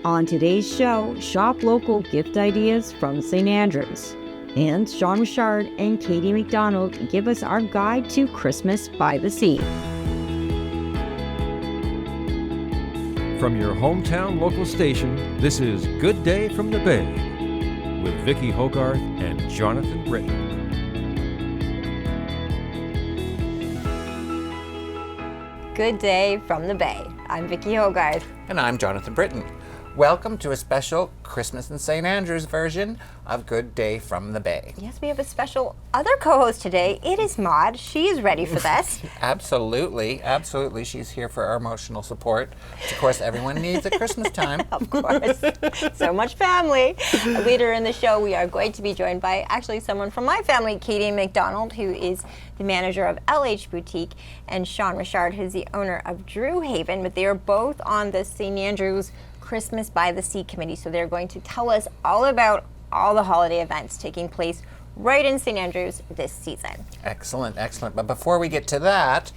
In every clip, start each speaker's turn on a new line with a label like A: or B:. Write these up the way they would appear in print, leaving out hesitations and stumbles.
A: On today's show, shop local gift ideas from St. Andrews. And Shawn and Katy MacDonald give us our guide to Christmas by the Sea.
B: From your hometown local station, this is Good Day from the Bay with Vicki, Hogarth, and Jonathan Brittain.
C: Good day from the Bay. I'm Vicki Hogarth.
D: And I'm Jonathan Brittain. Welcome to a special Christmas in St. Andrews version of Good Day from the Bay.
C: Yes, we have a special other co-host today. It is Maud. She is ready for this.
D: Absolutely, absolutely. She's here for our emotional support, which of course everyone needs at Christmas time.
C: Of course. So much family. Later in the show, we are going to be joined by actually someone from my family, Katy MacDonald, who is the manager of LH Boutique, and Shawn, who's the owner of Drew Haven, but they are both on the St. Andrews Christmas by the Sea Committee, so they're going to tell us all about all the holiday events taking place right in St. Andrews this season.
D: Excellent, excellent. But before we get to that,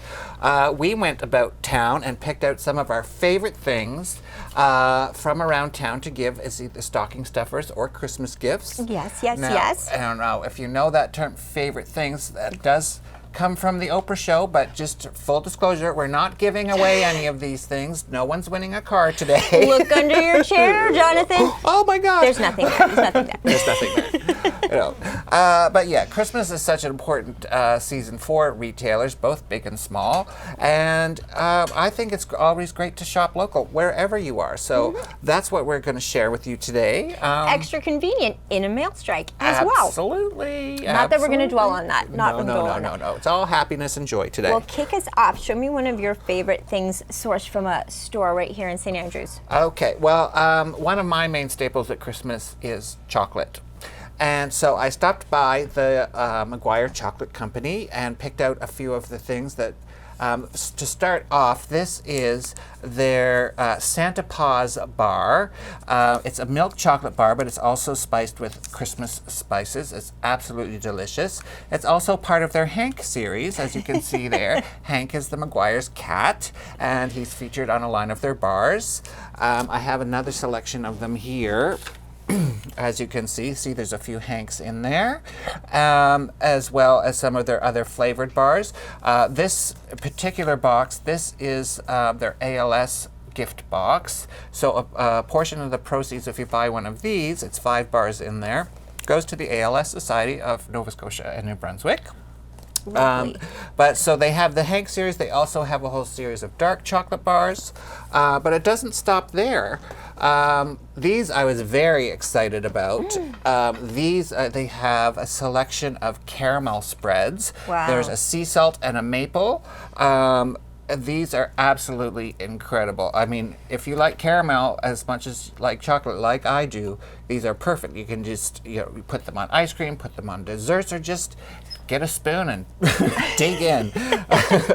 D: we went about town and picked out some of our favorite things from around town to give as either stocking stuffers or Christmas gifts.
C: Yes.
D: I don't know if you know that term, favorite things, that does come from the Oprah show, but just full disclosure, we're not giving away any of these things. No one's winning a car today.
C: Look under your chair, Jonathan.
D: Oh my God.
C: There's nothing there.
D: There's nothing there. But yeah, Christmas is such an important season for retailers, both big and small. And I think it's always great to shop local wherever you are. So that's what we're going to share with you today.
C: Extra convenient in a mail strike as well.
D: Absolutely.
C: Not that we're going to dwell on that.
D: No. It's all happiness and joy today.
C: Well, kick us off. Show me one of your favorite things sourced from a store right here in St. Andrews.
D: Okay. Well, one of my main staples at Christmas is chocolate. And so I stopped by the McGuire Chocolate Company and picked out a few of the things that, to start off, this is their Santa Paws bar. It's a milk chocolate bar, but it's also spiced with Christmas spices. It's absolutely delicious. It's also part of their Hank series, as you can see there. Hank is the McGuire's cat, and he's featured on a line of their bars. I have another selection of them here. As you can see there's a few Hanks in there, as well as some of their other flavored bars. This particular box, this is their ALS gift box. So a portion of the proceeds, if you buy one of these, it's 5 bars in there, goes to the ALS Society of Nova Scotia and New Brunswick. But so they have the Hank series. They also have a whole series of dark chocolate bars, but it doesn't stop there. These I was very excited about. These they have a selection of caramel spreads.
C: Wow.
D: There's a sea salt and a maple. These are absolutely incredible. I mean, if you like caramel as much as like chocolate, like I do, these are perfect. You can just you put them on ice cream, put them on desserts, or just get a spoon and dig in.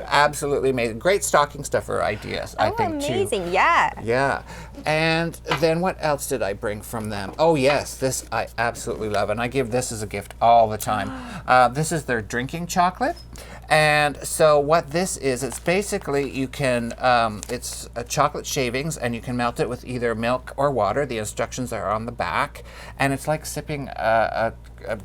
D: Absolutely amazing. Great stocking stuffer ideas, I think, too.
C: Amazing, yeah.
D: Yeah. And then what else did I bring from them? Oh, yes, this I absolutely love, and I give this as a gift all the time. This is their drinking chocolate. And so what this is, it's basically you can, it's chocolate shavings, and you can melt it with either milk or water. The instructions are on the back, and it's like sipping a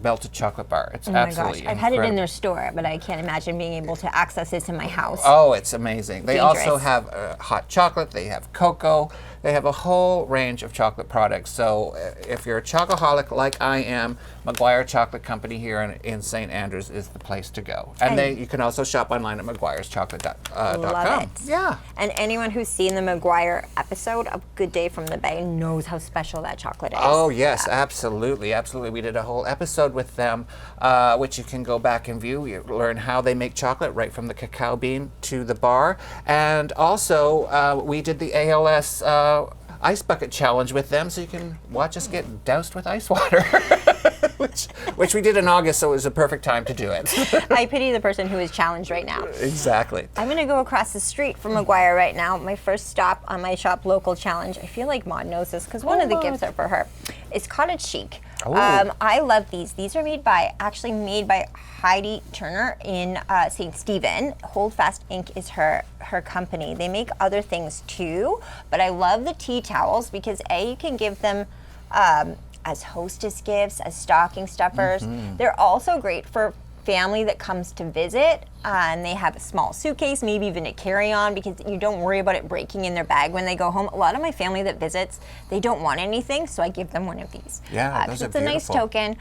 D: melted chocolate bar. It's absolutely incredible.
C: I've had it in their store, but I can't imagine being able to access this in my house.
D: Oh, it's amazing. They
C: Dangerous.
D: also have hot chocolate. They have cocoa. They have a whole range of chocolate products. So if you're a chocoholic like I am, McGuire Chocolate Company here in St. Andrews is the place to go. And you can also shop online at mcguireschocolate.com.
C: Love it.
D: Yeah.
C: And anyone who's seen the McGuire episode of Good Day from the Bay knows how special that chocolate is.
D: Oh, yes, absolutely. Absolutely. We did a whole episode with them, which you can go back and view. You learn how they make chocolate right from the cacao bean to the bar. And also, we did the ALS ice bucket challenge with them, so you can watch us get doused with ice water, which we did in August, so it was a perfect time to do it.
C: I pity the person who is challenged right now.
D: Exactly.
C: I'm going to go across the street from McGuire right now. My first stop on my Shop Local challenge. I feel like Maud knows this because one of the gifts are for her. It's Cottage Chic.
D: Oh.
C: I love these. These are actually made by Heidi Turner in St. Stephen. Holdfast Inc. is her company. They make other things too, but I love the tea towels because you can give them as hostess gifts, as stocking stuffers. They're also great for family that comes to visit, and they have a small suitcase, maybe even a carry-on, because you don't worry about it breaking in their bag when they go home. A lot of my family that visits, they don't want anything, so I give them one of these.
D: Yeah, those are
C: it's a nice
D: beautiful.
C: token.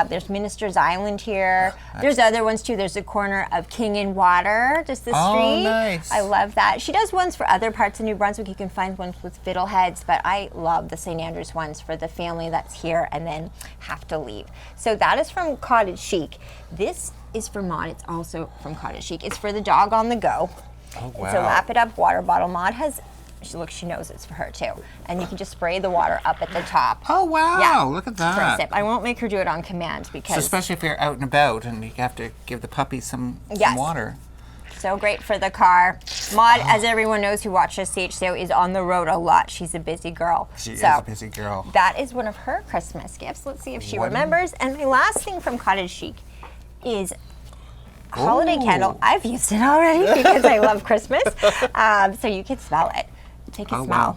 C: There's Minister's Island here. There's other ones too. There's a corner of King and Water, just the street.
D: Nice.
C: I love that. She does ones for other parts of New Brunswick. You can find ones with fiddleheads, but I love the St. Andrews ones for the family that's here and then have to leave. So that is from Cottage Chic. This is for Maud. It's also from Cottage Chic. It's for the dog on the go.
D: Oh, wow.
C: It's a lap it up water bottle. Maud has, she knows it's for her too. And you can just spray the water up at the top.
D: Oh, wow.
C: Yeah.
D: Look at
C: For a
D: that.
C: sip. I won't make her do it on command because
D: So especially if you're out and about and you have to give the puppy some
C: Yes.
D: water.
C: so great for the car. Maud, as everyone knows who watches CHCO, is on the road a lot. She's a busy girl.
D: She is
C: So
D: a busy girl.
C: that is one of her Christmas gifts. Let's see if she
D: What?
C: remembers. And my last thing from Cottage Chic is a holiday
D: Ooh.
C: candle. I've used it already because I love Christmas. So you can smell it. Take a
D: Oh,
C: smell.
D: wow.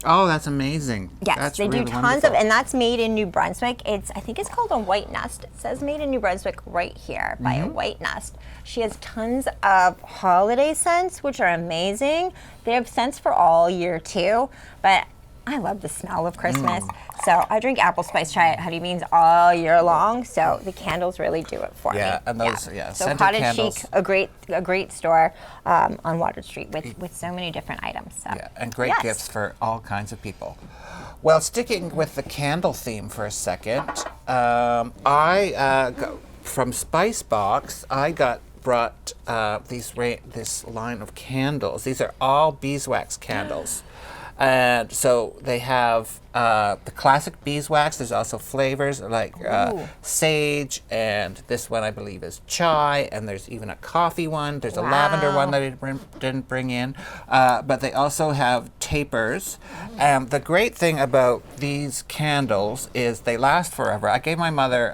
D: Oh, that's amazing.
C: Yes,
D: That's
C: they do
D: really
C: tons
D: wonderful.
C: of, and that's made in New Brunswick. I think it's called a White Nest. It says made in New Brunswick right here by
D: Mm-hmm.
C: a White Nest. She has tons of holiday scents, which are amazing. They have scents for all year too, but I love the smell of Christmas. So I drink apple spice chai at Honey Beans all year long. So the candles really do it for me.
D: Yeah, and those,
C: So
D: scented
C: Cottage
D: candles.
C: Chic, a great store on Water Street with so many different items. So.
D: Yeah, and great
C: Yes.
D: gifts for all kinds of people. Well, sticking with the candle theme for a second, from Spice Box, I brought this line of candles. These are all beeswax candles. And so they have the classic beeswax. There's also flavors like sage, and this one I believe is chai, and there's even a coffee one. There's a lavender one that I didn't bring in. But they also have tapers. And the great thing about these candles is they last forever. I gave my mother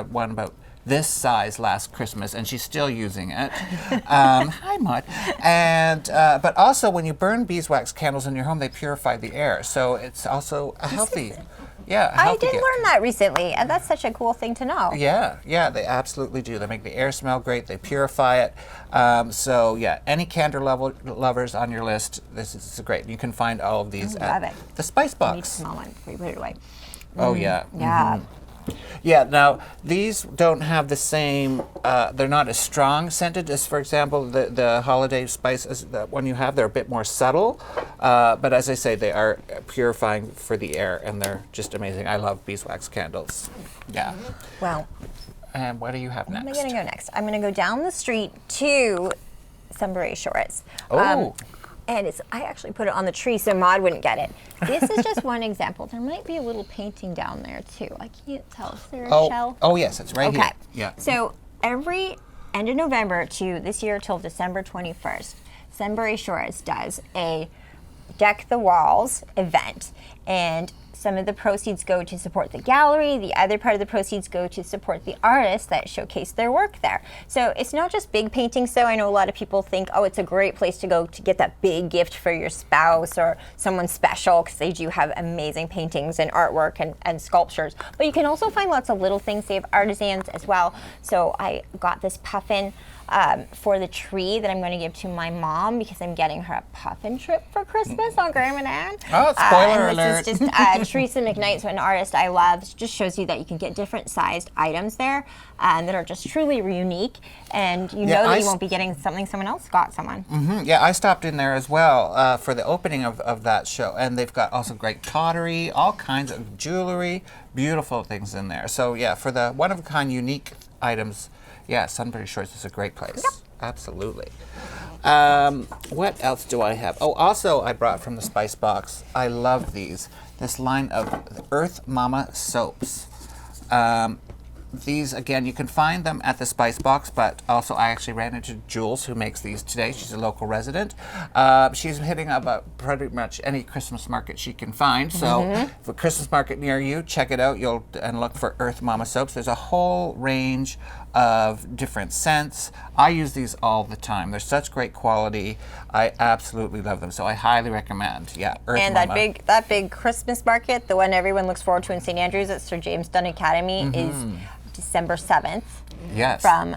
D: one about this size last Christmas, and she's still using it. Hi, Maud. And but also, when you burn beeswax candles in your home, they purify the air, so it's also a healthy, a
C: I
D: healthy
C: did
D: gift.
C: learn that recently, and that's such a cool thing to know.
D: Yeah, they absolutely do. They make the air smell great. They purify it. So yeah, any candle lovers on your list, this is great. You can find all of these
C: love
D: at
C: it.
D: the Spice
C: I need to
D: Box.
C: smell one before you put it away.
D: Oh yeah.
C: Yeah.
D: Yeah, now these don't have the same, they're not as strong scented as, for example, the holiday spices. The one you have, they're a bit more subtle. But as I say, they are purifying for the air, and they're just amazing. I love beeswax candles. Yeah.
C: Well,
D: And what do you have
C: where am I
D: next?
C: going to go next? I'm going to go down the street to Sunbury Shores.
D: Oh.
C: And I actually put it on the tree so Maud wouldn't get it. This is just one example. There might be a little painting down there too. I can't tell. Is there a shell?
D: Oh, yes, it's right
C: Okay.
D: here. Yeah.
C: So every end of November to this year till December 21st, Sunbury Shores does a Deck the Walls event. And some of the proceeds go to support the gallery. The other part of the proceeds go to support the artists that showcase their work there. So it's not just big paintings. So I know a lot of people think, oh, it's a great place to go to get that big gift for your spouse or someone special, because they do have amazing paintings and artwork and sculptures. But you can also find lots of little things. They have artisans as well. So I got this puffin for the tree that I'm going to give to my mom because I'm getting her a puffin trip for Christmas on Graham and Ann.
D: Oh, spoiler
C: and
D: alert.
C: This is just Teresa McKnight's an artist I love. It just shows you that you can get different sized items there that are just truly unique, and you know that you won't be getting something someone else got someone.
D: Yeah, I stopped in there as well for the opening of that show, and they've got also great pottery, all kinds of jewelry, beautiful things in there. So yeah, for the one-of-a-kind unique items, yeah, Sunbury Shores is a great place. Yep. Absolutely. What else do I have? Oh, also I brought from the Spice Box, I love these, this line of Earth Mama soaps. these, again, you can find them at the Spice Box, but also I actually ran into Jules, who makes these today. She's a local resident. She's hitting up pretty much any Christmas market she can find. So if a Christmas market near you, check it out. And look for Earth Mama soaps. There's a whole range of different scents. I use these all the time. They're such great quality. I absolutely love them. So I highly recommend. Yeah, Earth
C: and
D: Mama.
C: that big Christmas market, the one everyone looks forward to in St. Andrews at Sir James Dunn Academy, is December 7th.
D: Yes.
C: From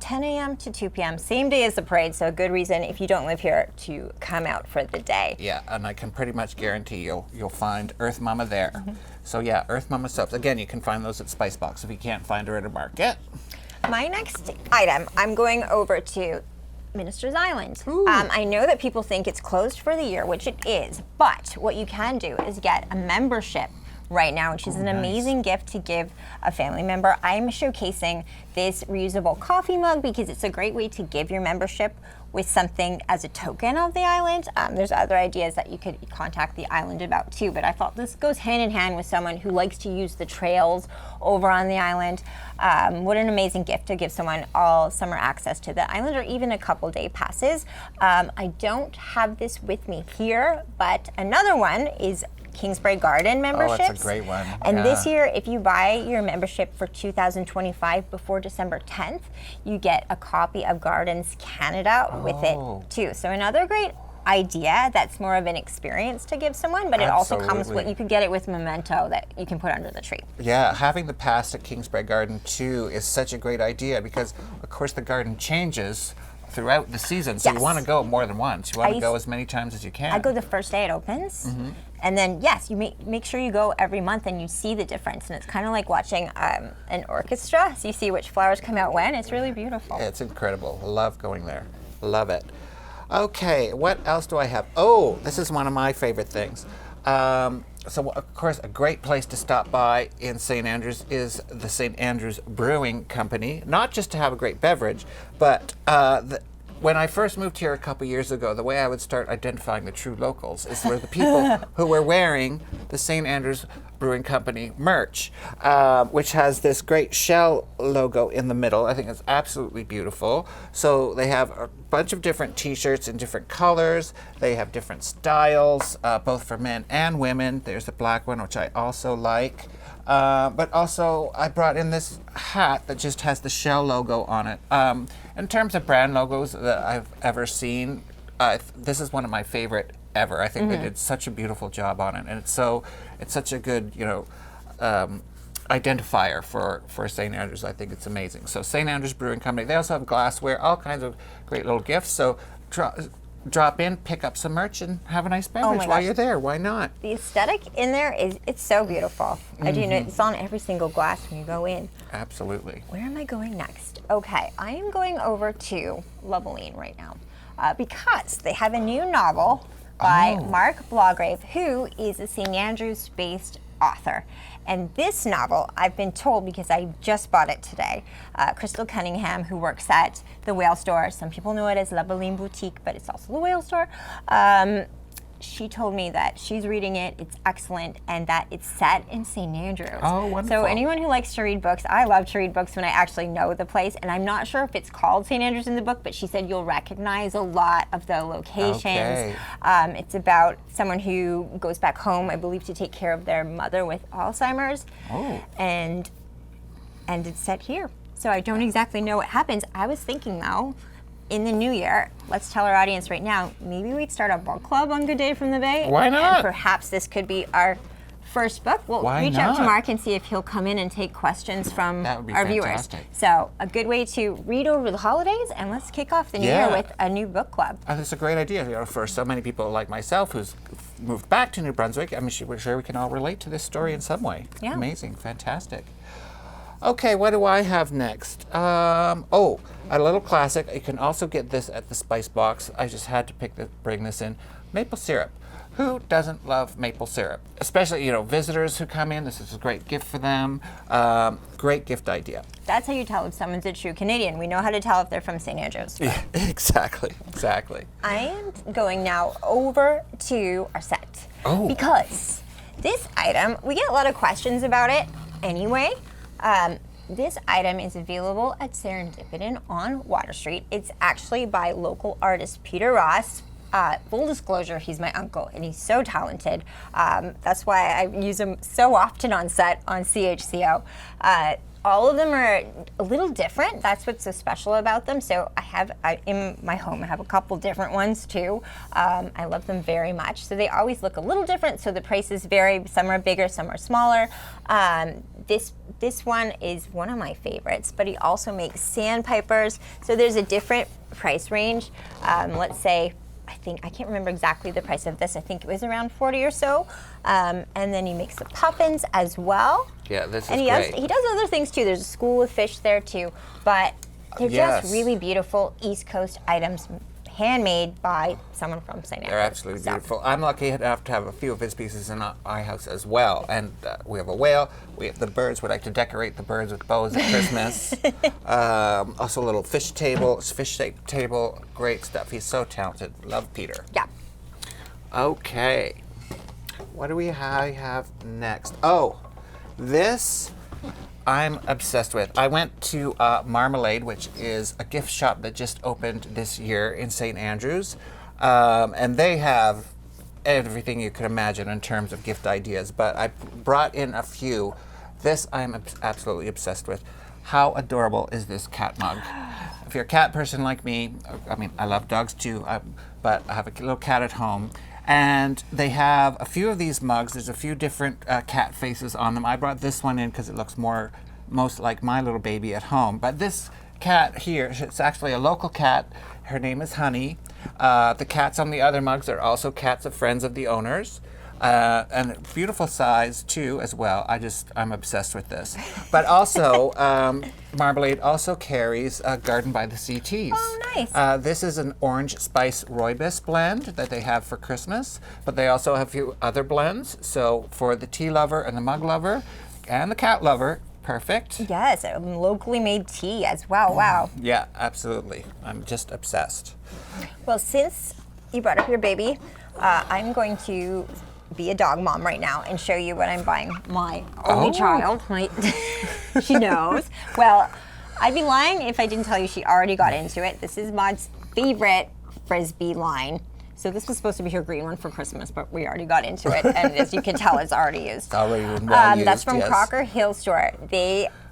C: 10 a.m. to 2 p.m. Same day as the parade, so a good reason if you don't live here to come out for the day.
D: Yeah, and I can pretty much guarantee you'll find Earth Mama there. So yeah, Earth Mama soaps. Again, you can find those at Spice Box if you can't find her at a market.
C: My next item, I'm going over to Minister's Island. I know that people think it's closed for the year, which it is, but what you can do is get a membership right now, which is an amazing gift to give a family member. I'm showcasing this reusable coffee mug because it's a great way to give your membership with something as a token of the island. There's other ideas that you could contact the island about too, but I thought this goes hand in hand with someone who likes to use the trails over on the island. What an amazing gift to give someone all summer access to the island, or even a couple day passes. I don't have this with me here, but another one is Kingsbury Garden memberships.
D: Oh, that's a great one.
C: And this year, if you buy your membership for 2025 before December 10th, you get a copy of Gardens Canada with it too. So another great idea that's more of an experience to give someone, but it also comes with, you could get it with memento that you can put under the tree.
D: Yeah, having the pass at Kingsbury Garden too is such a great idea because, of course, the garden changes throughout the season, so you want to go more than once. You want to go as many times as you can.
C: I go the first day it opens, and then yes, you make sure you go every month and you see the difference. And it's kind of like watching an orchestra. So you see which flowers come out when. It's really beautiful.
D: It's incredible. Love going there. Love it. Okay, what else do I have? Oh, this is one of my favorite things. So, of course, a great place to stop by in St. Andrews is the St. Andrews Brewing Company, not just to have a great beverage, but when I first moved here a couple years ago, the way I would start identifying the true locals is where the people who were wearing the St. Andrews Brewing Company merch, which has this great shell logo in the middle. I think it's absolutely beautiful. So they have a bunch of different t-shirts in different colors. They have different styles, both for men and women. There's a black one, which I also like. But also, I brought in this hat that just has the Shell logo on it. In terms of brand logos that I've ever seen, this is one of my favorite ever. I think they did such a beautiful job on it, and it's such a good, identifier for St. Andrews. I think it's amazing. So St. Andrews Brewing Company. They also have glassware, all kinds of great little gifts. So drop in, pick up some merch, and have a nice beverage while you're there. Why not?
C: The aesthetic in there it's so beautiful. I do know it's on every single glass when you go in.
D: Absolutely.
C: Where am I going next? Okay, I am going over to Loveline right now because they have a new novel by Mark Blograve, who is a St. Andrews-based author. And this novel, I've been told because I just bought it today, Crystal Cunningham, who works at the Whale Store. Some people know it as Loveline Boutique, but it's also the Whale Store. She told me that she's reading it, it's excellent, and that it's set in St. Andrews.
D: Oh, wonderful.
C: So anyone who likes to read books, I love to read books when I actually know the place, and I'm not sure if it's called St. Andrews in the book, but she said you'll recognize a lot of the locations.
D: Okay.
C: It's about someone who goes back home, I believe, to take care of their mother with Alzheimer's.
D: Oh.
C: And it's set here. So I don't exactly know what happens. I was thinking, though, in the new year, let's tell our audience right now, maybe we'd start a book club on Good Day from the Bay.
D: Why not?
C: And perhaps this could be our first book. We'll reach out to Mark and see if he'll come in and take questions from our
D: fantastic.
C: viewers. So a good way to read over the holidays, and let's kick off the new year with a new book club.
D: That's a great idea. For so many people like myself who's moved back to New Brunswick, I'm sure we can all relate to this story in some way.
C: Yeah.
D: Amazing, fantastic. Okay, what do I have next? A little classic. You can also get this at the Spice Box. I just had to bring this in. Maple syrup. Who doesn't love maple syrup? Especially, visitors who come in. This is a great gift for them. Great gift idea.
C: That's how you tell if someone's a true Canadian. We know how to tell if they're from St. Andrews.
D: Yeah, exactly.
C: I am going now over to our set.
D: Oh.
C: Because this item, we get a lot of questions about it anyway. this item is available at Serendipity on Water Street. It's actually by local artist Peter Ross. Full disclosure, he's my uncle, and he's so talented. That's why I use him so often on set on CHCO. All of them are a little different. That's what's so special about them. So in my home, I have a couple different ones too. I love them very much. So they always look a little different. So the prices vary. Some are bigger, some are smaller. This one is one of my favorites, but he also makes sandpipers. So there's a different price range. Let's say, I can't remember exactly the price of this. I think it was around 40 or so. And then he makes the puffins as well.
D: Yeah, this is
C: great.
D: great.
C: He does other things too. There's a school of fish there too. But they're just really beautiful East Coast items, handmade by someone from St. Andrews.
D: They're absolutely beautiful. I'm lucky enough to have a few of his pieces in our house as well. And we have a whale. We have the birds. We like to decorate the birds with bows at Christmas. Also a little fish-shaped table. Great stuff. He's so talented. Love Peter.
C: Yeah.
D: Okay. What do we have next? Oh, this I'm obsessed with. I went to Marmalade, which is a gift shop that just opened this year in St. Andrews. And they have everything you could imagine in terms of gift ideas. But I brought in a few. This I'm absolutely obsessed with. How adorable is this cat mug? If you're a cat person like me, I mean, I love dogs too, but I have a little cat at home. And they have a few of these mugs. There's a few different cat faces on them. I brought this one in because it looks most like my little baby at home. But this cat here, it's actually a local cat. Her name is Honey. The cats on the other mugs are also cats of friends of the owners. And beautiful size too as well. I'm obsessed with this. But also, Marmalade also carries Garden by the Sea teas.
C: Oh, nice.
D: This is an orange spice rooibos blend that they have for Christmas, but they also have a few other blends. So for the tea lover and the mug lover and the cat lover, perfect.
C: Yes, a locally made tea as well. Wow.
D: Yeah, absolutely. I'm just obsessed.
C: Well, since you brought up your baby, I'm going to be a dog mom right now and show you what I'm buying my only child. She knows. Well, I'd be lying if I didn't tell you she already got into it. This is Maud's favorite Frisbee line. So this was supposed to be her green one for Christmas, but we already got into it, and as you can tell, it's already used.
D: It's already well used,
C: that's from
D: yes.
C: Crocker Hill store.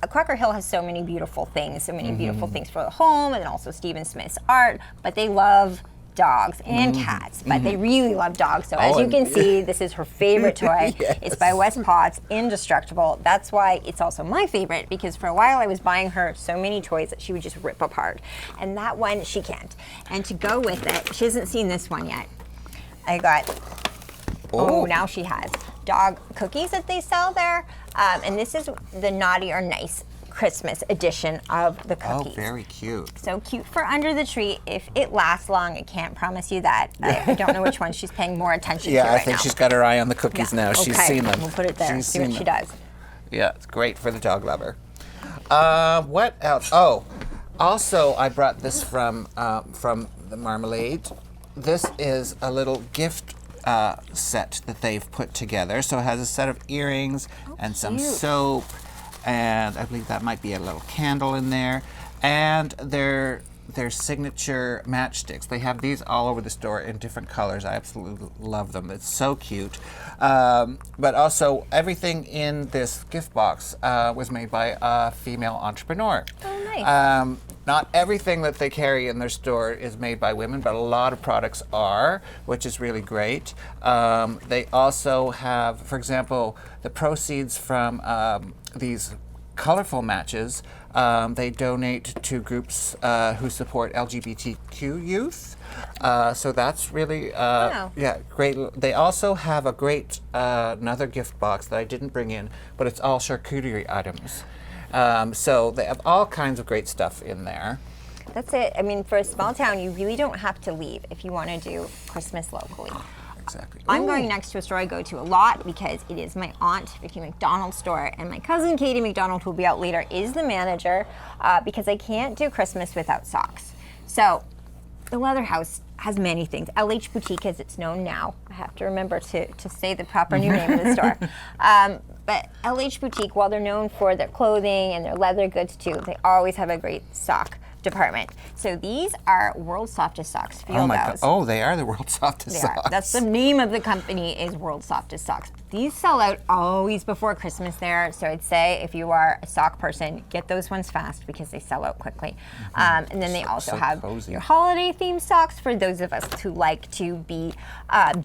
C: Crocker Hill has so many beautiful things, beautiful things for the home, and then also Stephen Smith's art, but they love dogs and cats, but they really love dogs. So as you can see, this is her favorite toy.
D: Yes.
C: It's by West Potts, indestructible. That's why it's also my favorite, because for a while I was buying her so many toys that she would just rip apart. And that one, she can't. And to go with it, she hasn't seen this one yet. I got, now she has dog cookies that they sell there. And this is the Naughty or Nice Christmas edition of the cookies.
D: Oh, very cute.
C: So cute for under the tree. If it lasts long, I can't promise you that. I don't know which one she's paying more attention to right now.
D: Yeah, I think she's got her eye on the cookies now. She's seen them.
C: We'll put it there.
D: She's
C: See what
D: seen
C: she
D: them.
C: does.
D: Yeah, it's great for the dog lover. What else? Oh, also I brought this from the Marmalade. This is a little gift set that they've put together. So it has a set of earrings and some soap, and I believe that might be a little candle in there, and their signature matchsticks. They have these all over the store in different colors. I absolutely love them. It's so cute. But also, everything in this gift box was made by a female entrepreneur.
C: Oh, nice.
D: Not everything that they carry in their store is made by women, but a lot of products are, which is really great. They also have, for example, the proceeds from these colorful matches, they donate to groups who support LGBTQ youth. So that's really, great. They also have a great another gift box that I didn't bring in, but it's all charcuterie items. So they have all kinds of great stuff in there.
C: That's it. I mean, for a small town, you really don't have to leave if you want to do Christmas locally.
D: Exactly.
C: I'm going next to a store I go to a lot because it is my aunt, Vicki MacDonald's store, and my cousin Katy MacDonald, who will be out later, is the manager because I can't do Christmas without socks. So the Leather House has many things. LH Boutique, as it's known now. I have to remember to say the proper new name of the store. But LH Boutique, while they're known for their clothing and their leather goods too, they always have a great sock department. So these are World's Softest Socks. Feel
D: Oh my
C: those.
D: God. Oh, they are the world's softest
C: They
D: socks.
C: are. That's the name of the company, is World's Softest Socks. These sell out always before Christmas there. So I'd say if you are a sock person, get those ones fast because they sell out quickly. And then they also
D: so
C: have
D: cozy.
C: your holiday themed socks for those of us who like to be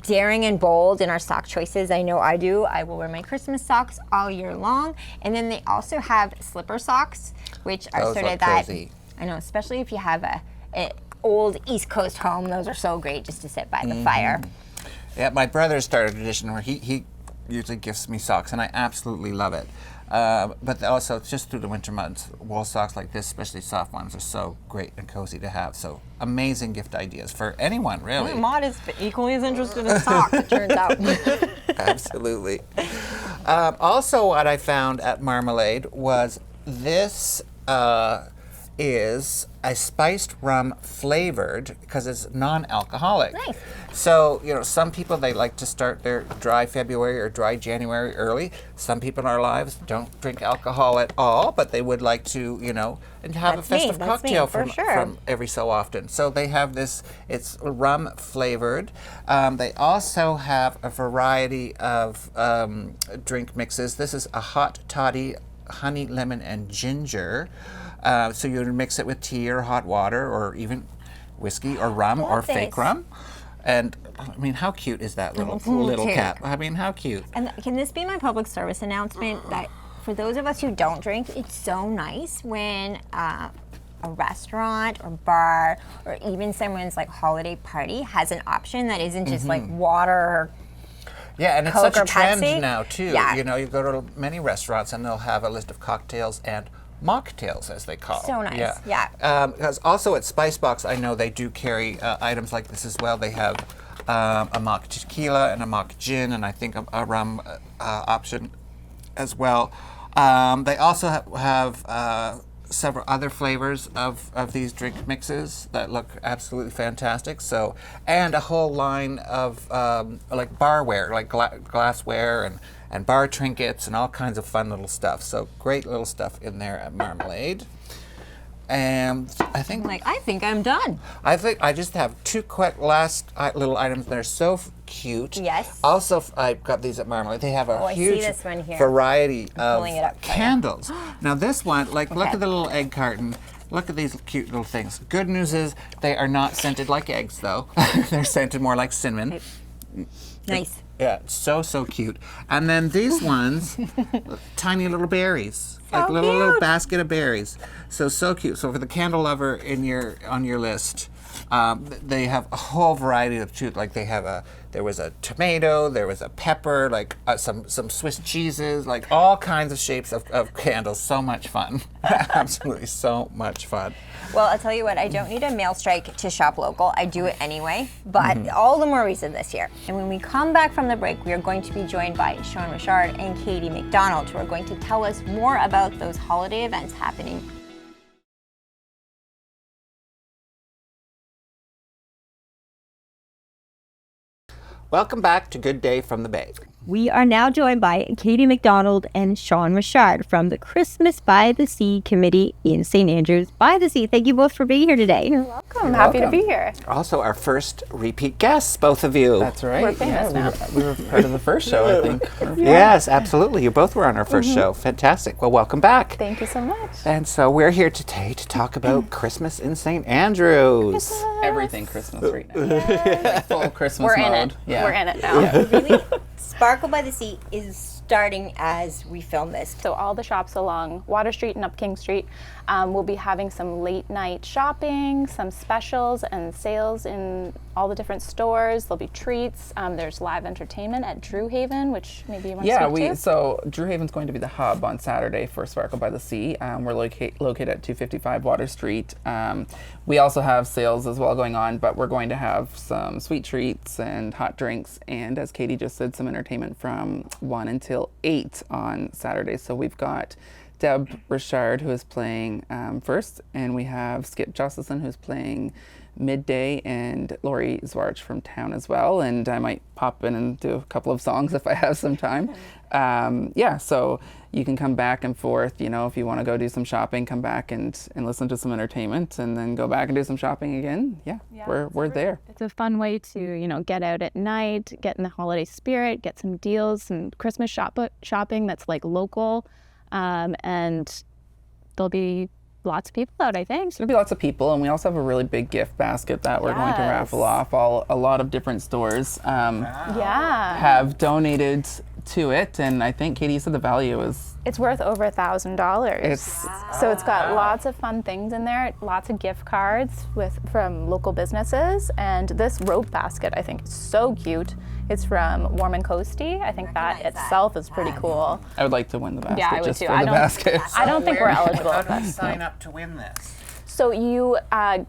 C: daring and bold in our sock choices. I know I do. I will wear my Christmas socks all year long. And then they also have slipper socks, which are
D: Those
C: sort of
D: look
C: that.
D: cozy.
C: I know, especially if you have a old East Coast home. Those are so great just to sit by the fire.
D: Yeah, my brother started a tradition where he usually gifts me socks, and I absolutely love it. But also, just through the winter months, wool socks like this, especially soft ones, are so great and cozy to have. So amazing gift ideas for anyone, really.
C: Maud is equally as interested in socks, it turns out.
D: Absolutely. Also, what I found at Marmalade was this is a spiced rum flavored, because it's non-alcoholic.
C: Nice.
D: So, you know, some people, they like to start their dry February or dry January early. Some people in our lives don't drink alcohol at all, but they would like to, you know, and have
C: That's
D: a festive
C: me, that's me,
D: cocktail
C: for
D: from,
C: sure.
D: from every so often. So they have this, it's rum flavored. They also have a variety of drink mixes. This is a hot toddy, honey, lemon, and ginger. So you would mix it with tea or hot water or even whiskey or rum or fake
C: this.
D: rum. And I mean, how cute is that little
C: cute.
D: cat? I mean, how cute.
C: And can this be my public service announcement that for those of us who don't drink, it's so nice when a restaurant or bar or even someone's like holiday party has an option that isn't just like water or
D: Yeah, and it's
C: Coke
D: such a
C: or
D: trend
C: Pepsi?
D: now too.
C: Yeah.
D: You know, you go to many restaurants and they'll have a list of cocktails and mocktails, as they call.
C: So nice, yeah.
D: Because also at Spicebox, I know they do carry items like this as well. They have a mock tequila and a mock gin, and I think a rum option as well. They also have several other flavors of these drink mixes that look absolutely fantastic. So, and a whole line of like barware, like glassware and bar trinkets and all kinds of fun little stuff. So great little stuff in there at Marmalade. And I think
C: I'm done.
D: I think I just have two quick last little items that are so cute.
C: Yes.
D: Also, I got these at Marmalade. They have a
C: I see
D: huge
C: this one here.
D: variety of
C: pulling it up for you.
D: candles. Now this one, like, look
C: Okay.
D: at the little egg carton. Look at these cute little things. Good news is they are not scented like eggs, though. They're scented more like cinnamon.
C: Nice.
D: Yeah, so cute. And then these ones, tiny little berries, like little
C: cute.
D: basket of berries. So cute. So for the candle lover on your list, they have a whole variety of food. Like there was a tomato, there was a pepper, like some Swiss cheeses, like all kinds of shapes of candles. So much fun. Absolutely so much fun.
C: Well, I'll tell you what, I don't need a mail strike to shop local. I do it anyway, but all the more reason this year. And when we come back from the break, we are going to be joined by Shawn Richard and Katy MacDonald, who are going to tell us more about those holiday events happening.
D: Welcome back to Good Day from the Bay.
A: We are now joined by Katy MacDonald and Shawn Richard from the Christmas by the Sea Committee in St. Andrews by the Sea. Thank you both for being here today.
E: I'm happy to be here.
D: Also, our first repeat guests, both of you.
F: That's right.
E: We're famous now.
F: We were part of the first show, I think.
D: Yes, absolutely. You both were on our first show. Fantastic. Well, welcome back.
E: Thank you so much.
D: And so we're here today to talk about Christmas in St. Andrews.
F: Everything Christmas right now. Like full Christmas
E: We're in
F: mode.
E: it.
F: Yeah.
E: We're in it now.
C: Really, Sparkle by the Sea is starting as we film this.
E: So all the shops along Water Street and up King Street will be having some late night shopping, some specials and sales in all the different stores. There'll be treats. There's live entertainment at Drew Haven, which maybe you want to speak to.
F: So Drew Haven's going to be the hub on Saturday for Sparkle by the Sea. We're located at 255 Water Street. We also have sales as well going on, but we're going to have some sweet treats and hot drinks, and as Katy just said, some entertainment from 1 until 8 on Saturday. So we've got Deb Richard, who is playing first, and we have Skip Jocelyn, who's playing midday, and Lori Zwarch from town as well. And I might pop in and do a couple of songs if I have some time. So you can come back and forth, if you want to go do some shopping, come back and listen to some entertainment, and then go back and do some shopping again. We're there.
E: It's a fun way to, get out at night, get in the holiday spirit, get some deals, some Christmas shopping that's like local, and there'll be lots of people out, I think.
F: There'll be lots of people, and we also have a really big gift basket that we're going to raffle off. A lot of different stores have donated to it, and I think, Katie, you said the value is...
E: It's worth over $1,000. So it's got lots of fun things in there, lots of gift cards from local businesses, and this rope basket I think is so cute. It's from Warm and Coasty. I think that itself is pretty cool.
F: I would like to win the basket.
E: Yeah, I would
F: just
E: too.
F: for the basket.
E: I don't think we're eligible.
D: How do you sign up to win this?
E: So you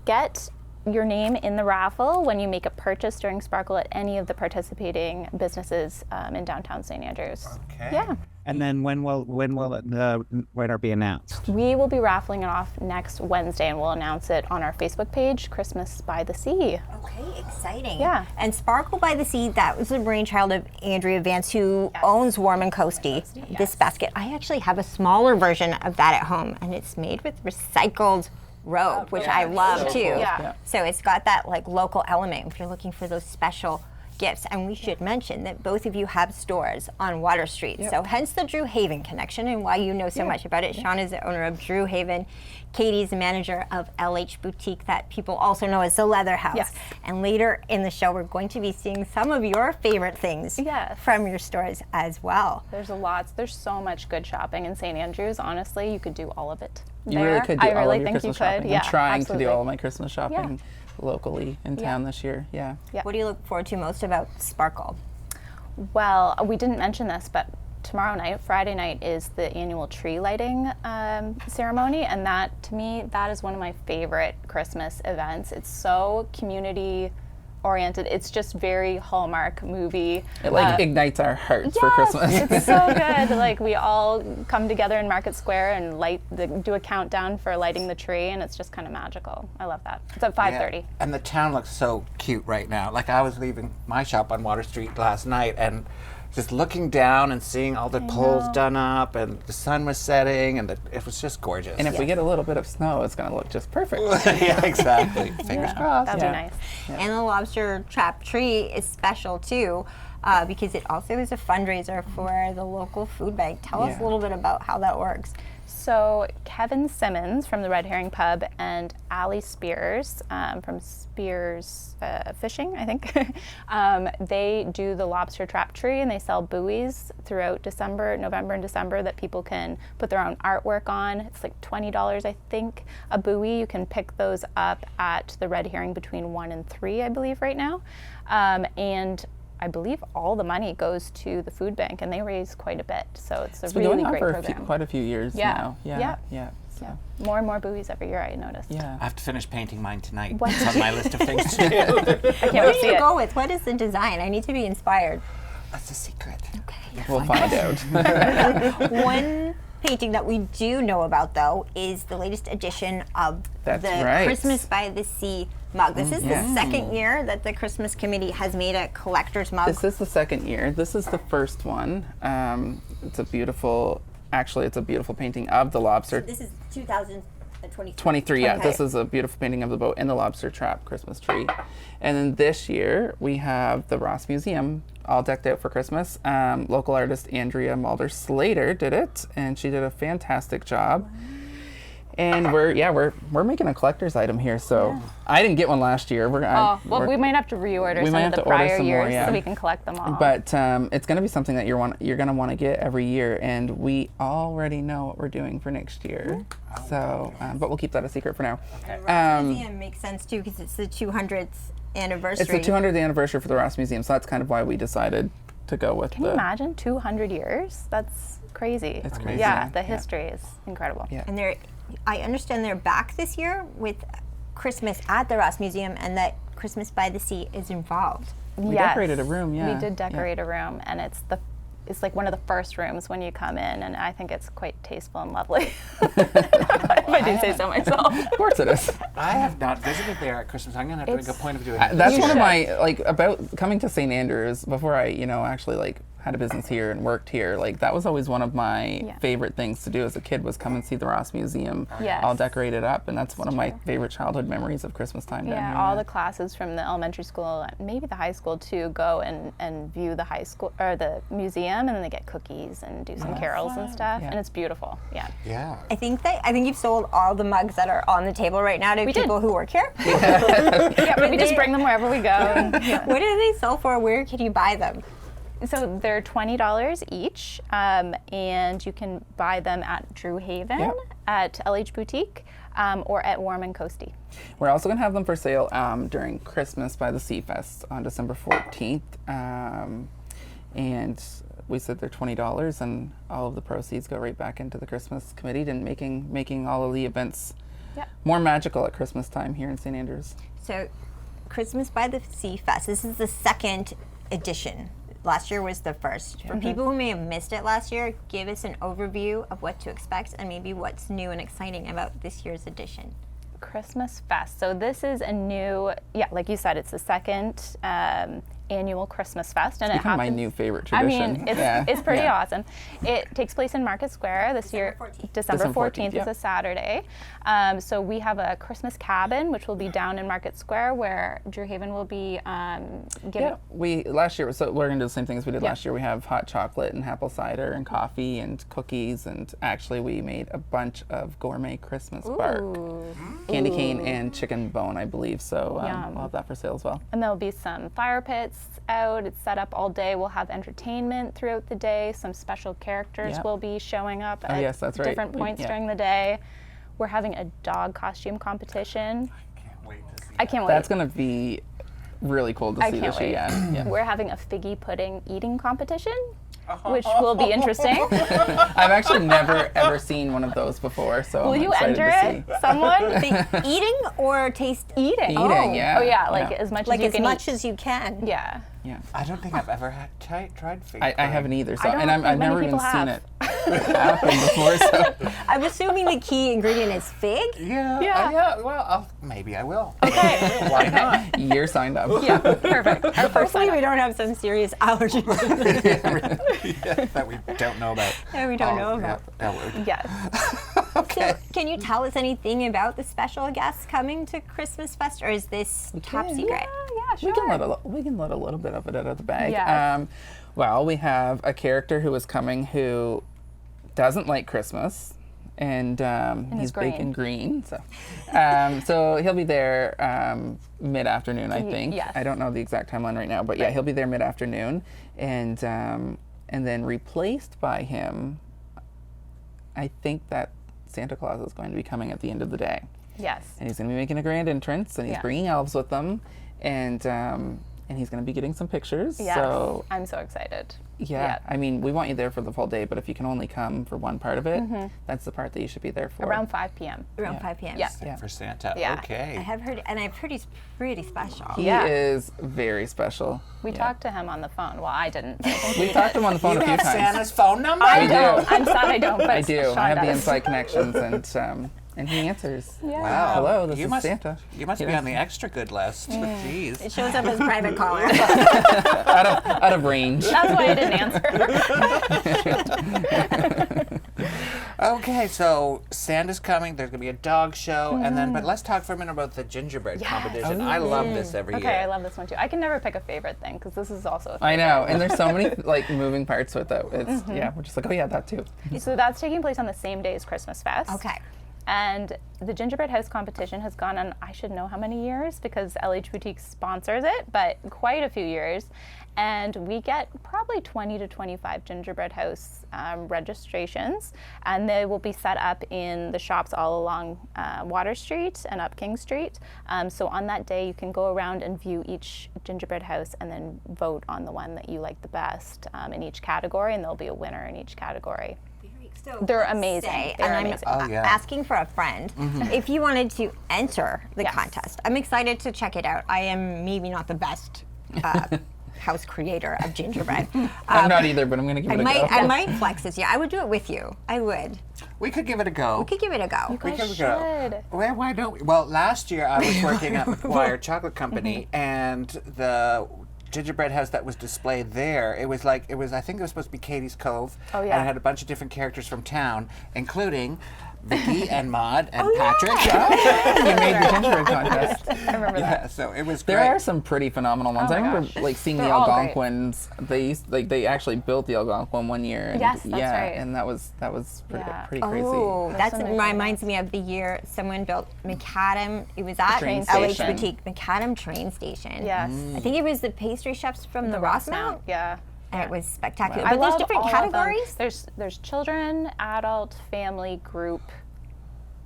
E: get your name in the raffle when you make a purchase during Sparkle at any of the participating businesses in downtown St. Andrews.
D: Okay.
E: Yeah.
G: And then when will the winner be announced?
E: We will be raffling it off next Wednesday, and we'll announce it on our Facebook page, Christmas by the Sea.
C: Okay, exciting.
E: Yeah.
C: And Sparkle by the Sea, that was the brainchild of Andrea Vance, who owns Warm and Coasty. This basket, I actually have a smaller version of that at home, and it's made with recycled rope, which I love too.
E: Yeah.
C: So it's got that like local element if you're looking for those special gifts. And we should mention that both of you have stores on Water Street. So hence the Drew Haven connection and why you know so much about it. Shawn is the owner of Drew Haven. Katy's the manager of LH Boutique, that people also know as the Leather House.
E: Yes.
C: And later in the show, we're going to be seeing some of your favorite things from your stores as well.
E: There's so much good shopping in St. Andrews. Honestly, you could do all of it.
F: You really could do
E: I
F: all
E: really
F: of your
E: think
F: Christmas
E: you could.
F: shopping.
E: Yeah,
F: I'm trying
E: absolutely.
F: to do all of my Christmas shopping locally in town this year. Yeah.
C: What do you look forward to most about Sparkle?
E: Well, we didn't mention this, but tomorrow night, Friday night, is the annual tree lighting ceremony, and that, to me, that is one of my favorite Christmas events. It's so community oriented. It's just very Hallmark movie.
F: It ignites our hearts for Christmas.
E: It's so good. Like, we all come together in Market Square and do a countdown for lighting the tree, and it's just kind of magical. I love that. It's at 5:30.
D: Yeah. And the town looks so cute right now. Like, I was leaving my shop on Water Street last night and just looking down and seeing all the poles done up, and the sun was setting, and it was just gorgeous.
F: And if we get a little bit of snow, it's going to look just perfect.
D: Yeah, exactly. Fingers crossed.
E: That'd be nice.
C: And the lobster trap tree is special too, because it also is a fundraiser for the local food bank. Tell us a little bit about how that works.
E: So Kevin Simmons from the Red Herring Pub and Allie Spears from Spears Fishing, I think, they do the lobster trap tree, and they sell buoys throughout November and December that people can put their own artwork on. It's like $20, I think, a buoy. You can pick those up at the Red Herring between 1 and 3, I believe, right now. And I believe all the money goes to the food bank, and they raise quite a bit. So it's a really great program.
F: For quite a few years now. Yeah.
E: More and more buoys every year, I noticed.
F: Yeah.
D: I have to finish painting mine tonight. It's on my list of things to do.
C: What do you go with? What is the design? I need to be inspired.
D: That's a secret.
C: Okay.
F: We'll find out.
C: One painting that we do know about, though, is the latest edition of Christmas by the Sea mug. This is the second year that the Christmas Committee has made a collector's mug.
F: This is the second year. This is the first one. It's a beautiful painting of the lobster.
C: This is 2023.
F: 23, yeah. This is a beautiful painting of the boat and the lobster trap Christmas tree. And then this year we have the Ross Museum all decked out for Christmas. Local artist Andrea Mulder Slater did it, and she did a fantastic job. Wow. And we're making a collector's item here. So I didn't get one last year. We
E: might have to reorder some of the prior years so we can collect them all.
F: But it's going to be something that you're going to want to get every year, and we already know what we're doing for next year. So, but we'll keep that a secret for now.
C: Okay. Ross Museum makes sense too, because it's the 200th anniversary.
F: It's the 200th anniversary for the Ross Museum, so that's kind of why we decided to go with.
E: Can you imagine 200 years? That's crazy.
F: It's crazy.
E: Yeah, the history is incredible.
F: Yeah.
C: And I understand they're back this year with Christmas at the Ross Museum, and that Christmas by the Sea is involved.
F: We decorated a room,
E: We did decorate a room, and it's like one of the first rooms when you come in, and I think it's quite tasteful and lovely. I do say so myself.
F: Of course it is.
D: I have not visited there at Christmas. I'm gonna have to make a point of doing it.
F: That's
E: You
F: one of
E: should.
F: my, like, about coming to St. Andrews, before I, actually, like, had a business here and worked here, like, that was always one of my favorite things to do as a kid, was come and see the Ross Museum
E: Yes.
F: all decorated up, and that's one of my favorite childhood memories of Christmas time down
E: Yeah,
F: here.
E: all the classes from the elementary school, maybe the high school too, go and view the high school or the museum, and then they get cookies and do some carols and stuff, and it's beautiful. Yeah.
D: Yeah.
C: I think you've sold all the mugs that are on the table right now to
E: We did.
C: people who work here.
E: Yeah, but we just bring them wherever we go. And,
C: What do they sell for? Where can you buy them?
E: So they're $20 each, and you can buy them at Drew Haven, at LH Boutique, or at Warm and Coasty.
F: We're also going to have them for sale during Christmas by the Sea Fest on December 14th. And we said they're $20, and all of the proceeds go right back into the Christmas committee and making all of the events more magical at Christmas time here in St. Andrews.
C: So, Christmas by the Sea Fest. This is the second edition. Last year was the first. For people who may have missed it last year, give us an overview of what to expect and maybe what's new and exciting about this year's edition.
E: Christmas Fest. So this is a new, like you said, it's the second annual Christmas Fest, and
F: It's
E: it
F: become
E: happens.
F: my new favorite tradition.
E: I mean, it's pretty awesome. It takes place in Market Square this year. December 14th is a Saturday. So we have a Christmas cabin, which will be down in Market Square, where Drew Haven will be giving.
F: Yeah, last year, so we're going to do the same thing as we did last year. We have hot chocolate and apple cider and coffee and cookies, and actually we made a bunch of gourmet Christmas bark. Candy cane and chicken bone, I believe. So we'll have that for sale as well.
E: And there'll be some fire pits out. It's set up all day. We'll have entertainment throughout the day. Some special characters will be showing up at
F: that's right.
E: different points during the day. We're having a dog costume competition.
D: I can't wait to see
E: I can't wait.
F: That's going to be really cool to see
E: can't
F: this year.
E: wait.
F: Yeah.
E: We're having a figgy pudding eating competition, which will be interesting.
F: I've actually never ever seen one of those before, so
E: Will
F: I'm
E: you
F: excited
E: enter
F: to
E: it?
F: see.
E: Someone?
C: Eating or taste?
E: Eating.
F: Eating, yeah.
E: Oh yeah, like as much
C: Like
E: as you
C: as
E: can
C: much
E: eat.
C: as you can.
E: Yeah.
D: I don't think I've ever tried fig.
F: I haven't either, so
E: I don't
F: and
E: think
F: I've
E: many
F: never even
E: people
F: seen
E: have.
F: it happen before. So
C: I'm assuming the key ingredient is fig.
D: Yeah. Well, maybe I will.
E: Okay.
D: Why not?
F: you're signed up.
E: Yeah. Perfect. Our first
C: Hopefully
E: sign
C: we
E: up.
C: don't have some serious allergies
D: That we don't know about.
C: that we don't know about.
D: That would.
E: Yes.
D: Okay.
C: So, can you tell us anything about the special guests coming to Christmas Fest, or is this top secret?
E: Yeah, sure.
F: We can let a little bit of it out of the bag.
E: Yes.
F: Well, we have a character who is coming who doesn't like Christmas, and he's big
E: green.
F: and green. So, so he'll be there mid-afternoon, I think.
E: yes.
F: I don't know the exact timeline right now, but yeah, he'll be there mid-afternoon, and then replaced by him, I think that Santa Claus is going to be coming at the end of the day.
E: Yes.
F: And he's going to be making a grand entrance, and he's bringing elves with him, and he's going to be getting some pictures.
E: Yes.
F: So
E: I'm so excited.
F: yeah, I mean, we want you there for the full day, but if you can only come for one part of it, that's the part that you should be there for.
E: Around 5 p.m.
C: Around 5 p.m.
E: Yeah.
D: For Santa.
E: Yeah.
D: Okay.
C: I've heard he's pretty special.
F: He
E: Yeah.
F: is very special.
E: We talked to him on the phone. Well, I didn't.
F: We talked to him on the phone
D: You
F: a few
D: have
F: times.
D: Santa's phone number?
E: I
F: do.
E: don't. I'm sad I don't. But
F: I do.
E: Shawn
F: I have the
E: does.
F: inside connections, and he answers.
E: Yeah.
D: Wow.
F: Hello, this
D: you
F: is
D: must,
F: Santa.
D: You must be on the extra good list. Jeez.
C: It shows up as private caller.
F: Out of range.
E: That's why I didn't answer.
D: Okay, so Santa's coming. There's going to be a dog show. And then, but let's talk for a minute about the gingerbread competition. I love this every
E: Okay,
D: year.
E: I love this one too. I can never pick a favorite thing because this is also a favorite.
F: I know, and there's so many like moving parts with it. It's we're just like, oh yeah, that too.
E: So that's taking place on the same day as Christmas Fest.
C: Okay.
E: And the gingerbread house competition has gone on, I should know how many years because LH Boutique sponsors it, but quite a few years. And we get probably 20 to 25 gingerbread house registrations, and they will be set up in the shops all along Water Street and up King Street. So on that day, you can go around and view each gingerbread house and then vote on the one that you like the best in each category, and there'll be a winner in each category.
C: So
E: They're
C: let's
E: amazing.
C: say,
E: They're
C: and
E: amazing.
C: I'm
D: Oh, yeah.
C: asking for a friend. If you wanted to enter the
E: Yes.
C: contest, I'm excited to check it out. I am maybe not the best house creator of gingerbread.
F: I'm not either, but I'm going to give it a go.
C: I might flex this year. I would do it with you. I would.
D: We could give it a go.
C: We could give it a go.
E: You guys
D: Give it a go.
E: should.
D: Well, why don't we? Well, last year I was working at McGuire Chocolate Company, and the gingerbread house that was displayed there, I think it was supposed to be Katy's Cove.
E: Oh, yeah.
D: And it had a bunch of different characters from town, including Vicki and Maud and Patrick.
F: You made the gingerbread contest.
E: I remember
D: Yeah,
E: that.
D: so it was great.
F: There are some pretty phenomenal ones.
E: Oh
F: I
E: my
F: remember
E: gosh.
F: like seeing
E: They're
F: the
E: all great.
F: Algonquins. They actually built the Algonquin one year. And
E: Yes, that's right.
F: and that was pretty,
E: Yeah.
F: pretty crazy.
C: Oh, that
E: so many
C: reminds me of the year someone built Macadam. It was at
F: Train
C: LH
F: station.
C: Boutique, Macadam train station.
E: Yes.
C: I think it was the pastry chefs from the Rossmount.
E: Yeah.
C: And it was spectacular.
E: I
C: But there's
E: love
C: different
E: all of them.
C: categories?
E: There's children, adult, family, group,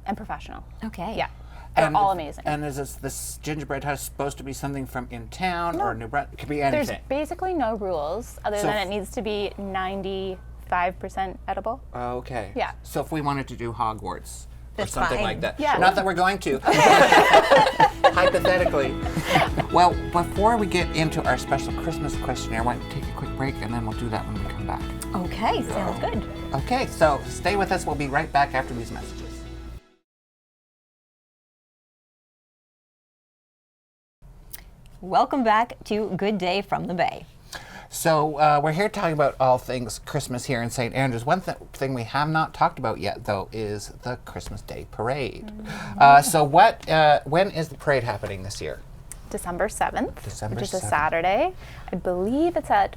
E: and professional.
C: Okay.
E: Yeah. They're all amazing.
D: And is this gingerbread house supposed to be something from in town or New Brunswick? It could be anything.
E: There's basically no rules other
D: So
E: than
D: f-
E: it needs to be 95% edible.
D: Okay.
E: Yeah.
D: So if we wanted to do Hogwarts or
C: That's
D: something
C: fine.
D: like that.
E: Yeah.
D: Not that we're going to. Hypothetically. Well, before we get into our special Christmas questionnaire, I want to take a quick break and then we'll do that when we come back.
C: Okay, sounds good.
D: Okay, so stay with us. We'll be right back after these messages.
C: Welcome back to Good Day from the Bay.
D: So we're here talking about all things Christmas here in St. Andrews. One thing we have not talked about yet, though, is the Christmas Day Parade. So when is the parade happening this year?
E: December 7th,
D: December
E: which is a
D: 7th.
E: Saturday. I believe it's at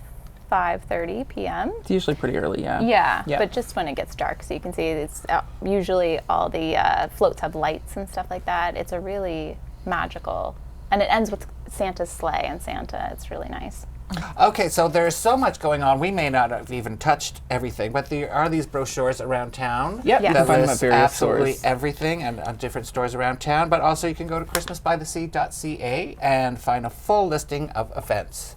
E: 5:30 p.m.
F: It's usually pretty early, yeah.
E: Yeah, but just when it gets dark, so you can see it's usually all the floats have lights and stuff like that. It's a really magical, and it ends with Santa's sleigh and Santa. It's really nice.
D: Okay, so there's so much going on. We may not have even touched everything, but there are these brochures around town.
F: Yep, you
D: that
F: can find them at
D: list
F: various
D: absolutely
F: stores.
D: everything and different stores around town. But also you can go to christmasbythesea.ca and find a full listing of events.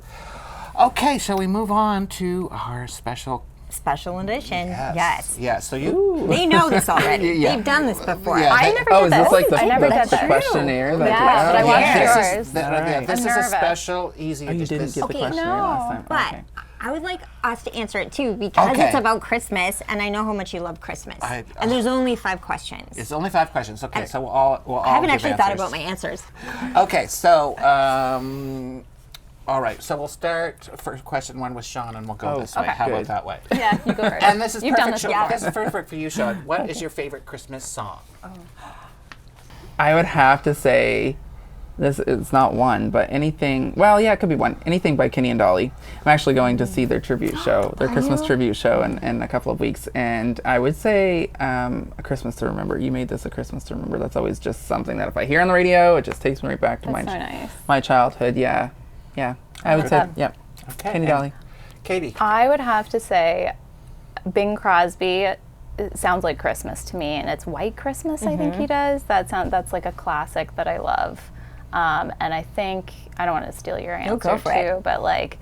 D: Okay, shall we move on to our special?
C: Special edition. Yes.
D: Yeah, so you...
C: They know this already.
D: Yeah.
C: They've done this before.
D: Yeah.
E: I never
F: Oh,
E: did
F: is this like
E: I never
F: the
E: did that.
F: questionnaire? That
E: Yeah, but I watched
C: yeah.
E: yours.
D: This is a
E: nervous.
D: special, easy
F: Oh, you
D: edition.
F: didn't get the
C: Okay,
F: questionnaire
E: no.
F: last time.
C: But
F: Okay.
C: I would like us to answer it too because
D: Okay.
C: it's about Christmas and I know how much you love Christmas. And there's only 5 questions.
D: It's only 5 questions. Okay, so we'll all
C: I haven't
D: give
C: actually thought
D: answers.
C: about my answers.
D: Okay, so all right. So we'll start for question 1 with Shawn, and we'll go this way.
E: okay.
D: How about
F: Good.
D: that way?
E: Yeah, you go first.
D: And this is
E: You've done
D: perfect.
E: this
D: Shawn.
E: before.
D: This is perfect for you, Shawn. What is your favorite Christmas song?
F: I would have to say, this is not one, but anything. Well, yeah, it could be one. Anything by Kenny and Dolly. I'm actually going to see their tribute show, their Christmas tribute show, in a couple of weeks, and I would say A Christmas to Remember. You made this a Christmas to Remember. That's always just something that if I hear on the radio, it just takes me right back to
E: That's so nice.
F: my childhood. Yeah. I would say,
E: that.
F: yep.
D: Okay.
F: Kenny
D: and
F: Dolly.
D: Katy.
E: I would have to say Bing Crosby. It sounds like Christmas to me, and it's White Christmas. I think he does. That's like a classic that I love. And I think I don't want to steal your answer
C: go for it.
E: too, but like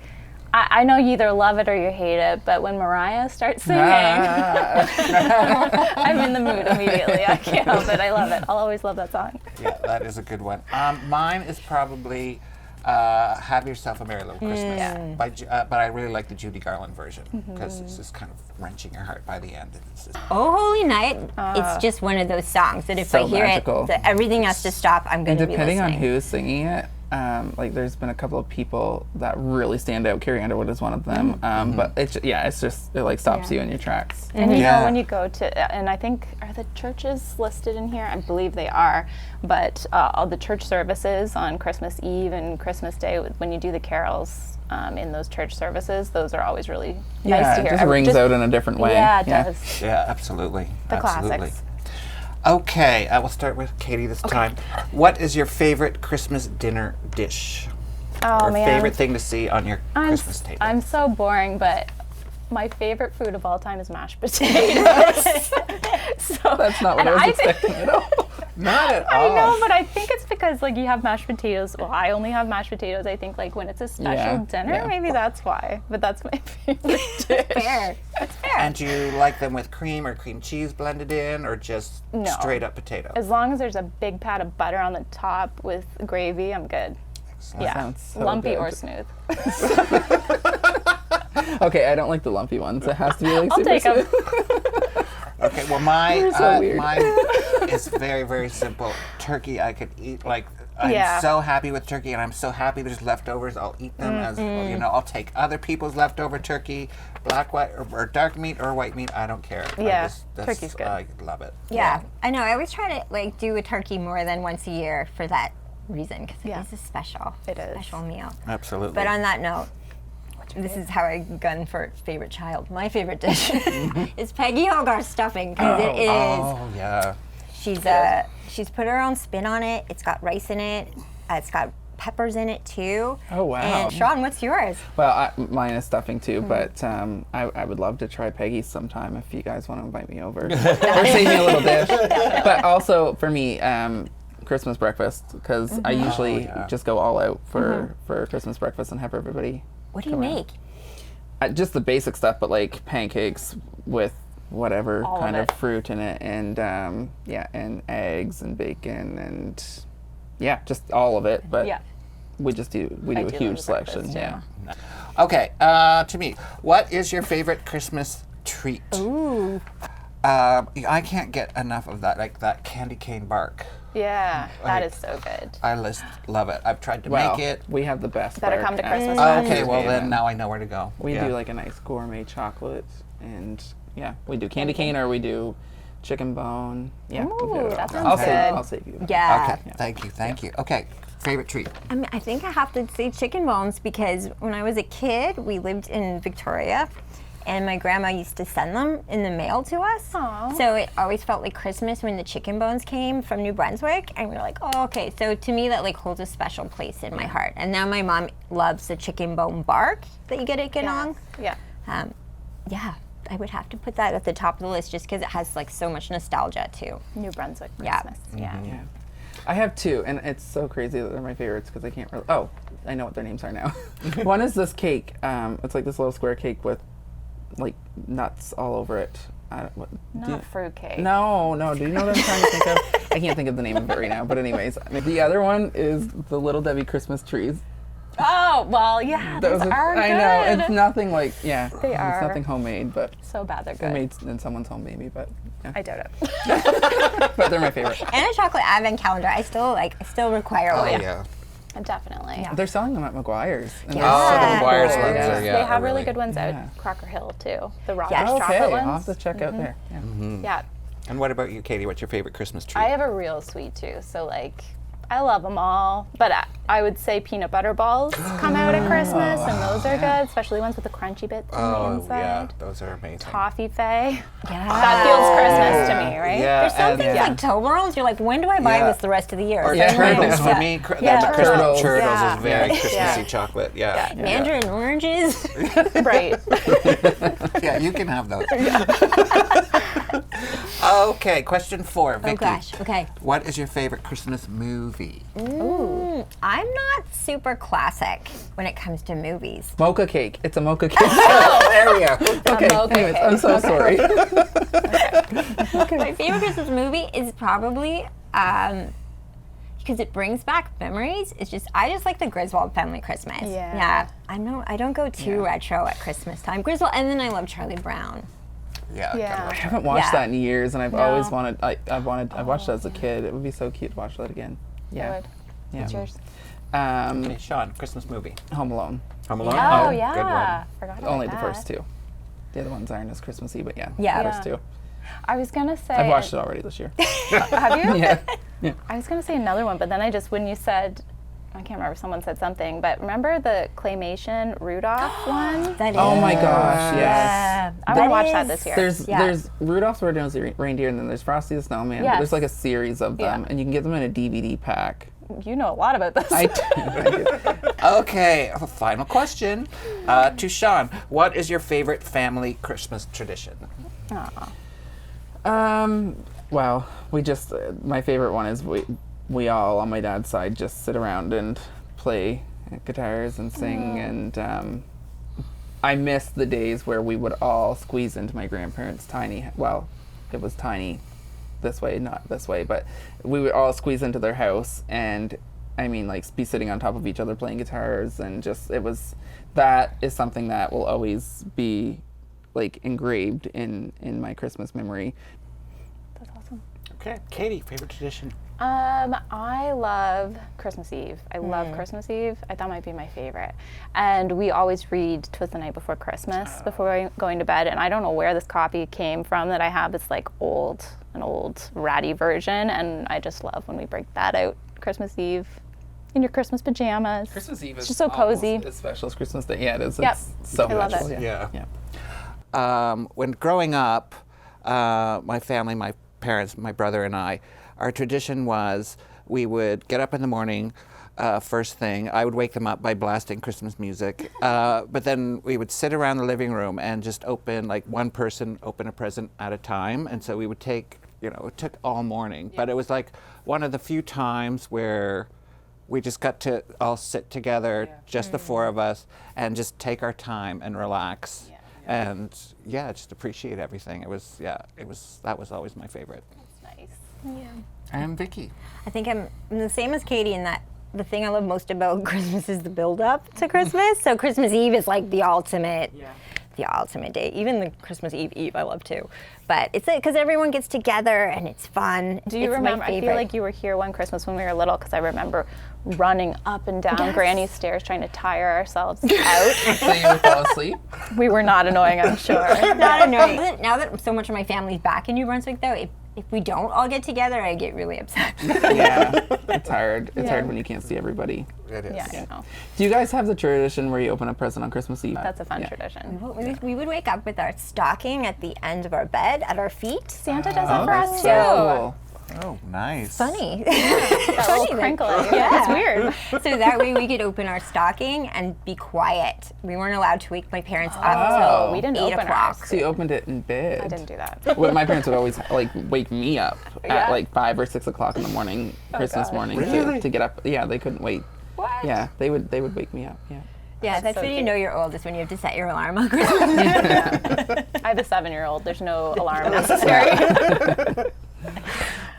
E: I know you either love it or you hate it. But when Mariah starts singing, I'm in the mood immediately. I can't help it. I love it. I'll always love that song.
D: Yeah, that is a good one. Mine is probably Have Yourself a Merry Little Christmas. But I really like the Judy Garland version because it's just kind of wrenching your heart by the end. It's just,
C: Oh Holy Night, it's just one of those songs that if
F: So
C: I hear
F: magical.
C: it, that everything has to stop. I'm going to be
F: Depending
C: listening.
F: on who's singing it, like there's been a couple of people that really stand out. Carrie Underwood is one of them. But it like stops you in your tracks.
E: And you
D: Yeah.
E: know when you go to, and I think, are the churches listed in here? I believe they are. But all the church services on Christmas Eve and Christmas Day, when you do the carols in those church services, those are always really nice to
F: it
E: hear.
F: just rings out in a different way.
E: Yeah, it does.
D: yeah, absolutely.
E: The
D: absolutely.
E: classics.
D: Okay, we'll start with Katy this time. What is your favorite Christmas dinner dish?
E: Oh,
D: or
E: man.
D: favorite thing to see on your
E: I'm
D: Christmas table?
E: I'm so boring, but my favorite food of all time is mashed potatoes. So
F: That's not what I was expecting at all.
D: Not at
E: I
D: all.
E: know, but I think it's because like you have mashed potatoes. Well, I only have mashed potatoes. I think like when it's a special dinner,
F: yeah.
E: maybe that's why. But that's my favorite dish.
C: Fair. That's fair.
D: And do you like them with cream or cream cheese blended in, or just straight up potato?
E: As long as there's a big pat of butter on the top with gravy, I'm good. Yeah,
F: sounds so
E: lumpy
F: good.
E: or smooth.
F: Okay, I don't like the lumpy ones. It has to be like
E: I'll
F: super
E: take them.
F: smooth.
D: Okay, well, mine
F: weird.
D: mine is very, very simple. Turkey, I could eat like. I'm
E: Yeah.
D: so happy with turkey, and I'm so happy there's leftovers. I'll eat them as you know. I'll take other people's leftover turkey, black, white, or dark meat or white meat. I don't care.
E: Yeah, turkey's good.
D: I love it.
C: Yeah, I know. I always try to like do a turkey more than once a year for that reason because
E: Yeah.
C: it is a special,
E: It is.
C: special meal.
D: Absolutely.
C: But on that note, this is how I gun for favorite child. My favorite dish is Peggy Hogarth stuffing because it is.
D: Oh yeah.
C: She's put her own spin on it. It's got rice in it. It's got peppers in it too.
F: Oh, wow.
C: And Shawn, what's yours?
F: Well, mine is stuffing too, but I would love to try Peggy's sometime if you guys want to invite me over. Or save me a little dish. But also for me, Christmas breakfast, because I usually just go all out for Christmas breakfast and have everybody.
C: What do you make?
F: Just the basic stuff, but like pancakes with whatever
E: All of
F: kind of
E: it.
F: fruit in it, and and eggs and bacon and just all of it. But
E: Yeah.
F: we do
E: I
F: a
E: do love
F: huge
E: the
F: selection.
E: breakfast,
F: Yeah.
D: Okay, to me, what is your favorite Christmas treat?
C: Ooh.
D: I can't get enough of that, like that candy cane bark.
E: Yeah, that
D: Like-
E: is so good.
D: I just love it. I've tried to
F: Well,
D: make it.
F: we have the best.
E: Better
F: bark
E: come to
F: at
E: Christmas
F: CHCO.
E: time.
D: Okay, well
F: Yeah.
D: then now I know where to go.
F: We
D: Yeah.
F: do like a nice gourmet chocolate, and we do candy cane or we do chicken bone. Yeah, we'll do
E: Ooh,
F: it all.
E: that sounds
F: I'll
E: good.
F: save you. that.
C: Yeah.
D: Okay, thank you. Okay, favorite treat.
C: I mean, I think I have to say chicken bones because when I was a kid, we lived in Victoria, and my grandma used to send them in the mail to us.
E: Aw.
C: So it always felt like Christmas when the chicken bones came from New Brunswick, and we were like, oh, okay. So to me, that like holds a special place in my heart. And now my mom loves the chicken bone bark that you get at Ganong.
E: Yeah.
C: Yeah, I would have to put that at the top of the list just because it has like so much nostalgia too.
E: New Brunswick
C: Yeah.
E: Christmas. Yeah.
F: Yeah. I have two, and it's so crazy that they're my favorites because I can't really. Oh, I know what their names are now. One is this cake. It's like this little square cake with like nuts all over it.
E: Not fruitcake.
F: No. Do you know what I'm trying to think of? I can't think of the name of it right now. But anyways, the other one is the Little Debbie Christmas trees.
E: Oh, well, yeah, those are good.
F: I know it's nothing like
E: They
F: It's
E: are.
F: nothing homemade, but
E: So bad they're
F: they're
E: good.
F: made in someone's home maybe. But
E: I doubt it.
F: but they're my favorite.
C: And a chocolate advent calendar. I still require one.
D: Oh yeah.
E: Definitely.
F: They're selling them at McGuire's. And
C: Yeah.
F: they're
D: Oh, the
C: Yeah.
D: McGuire's
E: Yes.
D: ones are, yeah.
E: They have
D: are
E: really good ones
F: Yeah.
E: out Crocker Hill too. The Rogers
C: Yes.
E: chocolate
F: Okay,
E: ones.
F: I'll have to check out there. Yeah.
E: Yeah.
D: And what about you, Katie? What's your favorite Christmas treat?
E: I have a real sweet tooth, so like I love them all, but I would say peanut butter balls come out at Christmas, and those are good, especially ones with the crunchy bits on the
D: oh
E: inside.
D: yeah, those are amazing.
E: Toffee Fay.
C: Yeah.
E: That feels Christmas to me, right?
D: Yeah,
C: There's some
D: and-
C: things like Toblerones. You're like, when do I buy
D: Yeah.
C: this the rest of the year?
D: Or
C: Certain
D: turtles
C: things,
D: for
C: yeah.
D: me.
C: Yeah.
D: That Christmas
F: Turtles.
D: turtles
E: Yeah.
D: is very
E: Yeah.
D: Christmassy
E: Yeah.
D: chocolate. Yeah.
C: Mandarin oranges.
E: Right.
D: Yeah, you can have those. Okay, question 4, Vicki.
C: Oh gosh. Okay.
D: What is your favorite Christmas movie?
C: I'm not super classic when it comes to movies.
F: Mocha cake. It's a mocha cake.
D: There we go.
F: Okay.
E: mocha
F: Anyways,
E: cake.
F: I'm so sorry.
C: My favorite Christmas movie is probably because it brings back memories. I just like the Griswold family Christmas.
E: Yeah.
C: I don't go too retro at Christmas time. Griswold, and then I love Charlie Brown.
D: Yeah.
E: Yeah.
F: I haven't watched
C: Yeah.
F: that in years, and I've
E: No.
F: always wanted. I watched that as a kid. It would be so cute to watch that again. Yeah.
E: Good.
F: Yeah.
E: What's yours?
D: Okay, Shawn, Christmas movie.
F: Home Alone.
D: Home Alone?
E: Oh,
D: Good
E: yeah.
D: one.
E: Forgot about
F: Only the
E: that.
F: first two. The other ones aren't as Christmassy, but yeah.
C: Yeah.
F: The first two.
E: I was gonna say.
F: I've watched it already this year.
E: Have you?
F: Yeah.
E: I was gonna say another one, but then when you said, I can't remember, someone said something, but remember the claymation Rudolph one?
C: That
F: Oh
C: is-
F: my gosh, yes.
C: Yeah.
E: I want to watch
C: is-
E: that this year.
F: There's Rudolph's Red-Nosed Reindeer, and then there's Frosty the Snowman. But
E: Yes.
F: there's like a series of them,
E: Yeah.
F: and you can get them in a DVD pack.
E: You know a lot about this.
F: I do.
D: Okay, a final question to Shawn. What is your favorite family Christmas tradition?
F: Well, we just my favorite one is we all on my dad's side just sit around and play guitars and sing, and I miss the days where we would all squeeze into my grandparents' tiny. Well, it was tiny this way, not this way, but we would all squeeze into their house, and like be sitting on top of each other playing guitars, and just that is something that will always be like engraved in my Christmas memory.
E: That's awesome.
D: Okay, Katy, favorite tradition?
E: I love Christmas Eve. I love Christmas Eve. That might be my favorite. And we always read 'Twas the Night Before Christmas before going to bed. And I don't know where this copy came from that I have. It's like an old ratty version. And I just love when we break that out Christmas Eve in your Christmas pajamas.
F: Christmas Eve is
E: just so cozy.
F: As special as Christmas Day. Yeah, it is.
E: Yep.
F: It's so
E: I love
F: magical.
E: it.
F: Yeah.
D: When growing up, my family, my parents, my brother and I, our tradition was we would get up in the morning, first thing. I would wake them up by blasting Christmas music, but then we would sit around the living room and just one person open a present at a time. And so we would take, it took all morning, but it was like one of the few times where we just got to all sit together, just the four of us, and just take our time and relax. And just appreciate everything. That was always my favorite.
E: That's nice.
C: Yeah.
D: And Vicki?
C: I think I'm the same as Katy in that the thing I love most about Christmas is the build-up to Christmas. So Christmas Eve is like the ultimate day. Even the Christmas Eve I love too. But it's because everyone gets together and it's fun.
E: Do you remember? I feel like you were here one Christmas when we were little, because I remember running up and down Granny's stairs trying to tire ourselves out.
F: So you would fall asleep?
E: We were not annoying, I'm sure.
C: Not annoying. Now that so much of my family's back in New Brunswick, though, if we don't all get together, I get really upset.
F: Yeah, it's hard. It's hard when you can't see everybody.
D: It is.
E: Yeah, I know.
F: Do you guys have the tradition where you open a present on Christmas Eve?
E: That's a fun tradition.
C: We would wake up with our stocking at the end of our bed at our feet.
E: Santa does that for us too.
F: Cool.
D: Oh, nice.
C: Funny.
E: That little crinkle. Yeah, it's weird.
C: So that way we could open our stocking and be quiet. We weren't allowed to wake my parents up
E: Oh,
C: till
E: we didn't
C: 8
E: open
C: o'clock.
E: ours.
F: So you opened it in bed.
E: I didn't do that.
F: Well, my parents would always wake me up
E: Yeah.
F: at 5 or 6 o'clock in the morning, Christmas
E: God.
F: morning,
D: Really?
F: to get up. Yeah, they couldn't wait.
C: What?
F: Yeah, they would wake me up. Yeah.
C: Yeah, that's
E: so
C: when you
E: cute.
C: know you're old, is when you have to set your alarm on Christmas.
E: I have a 7-year-old. There's no alarm necessary.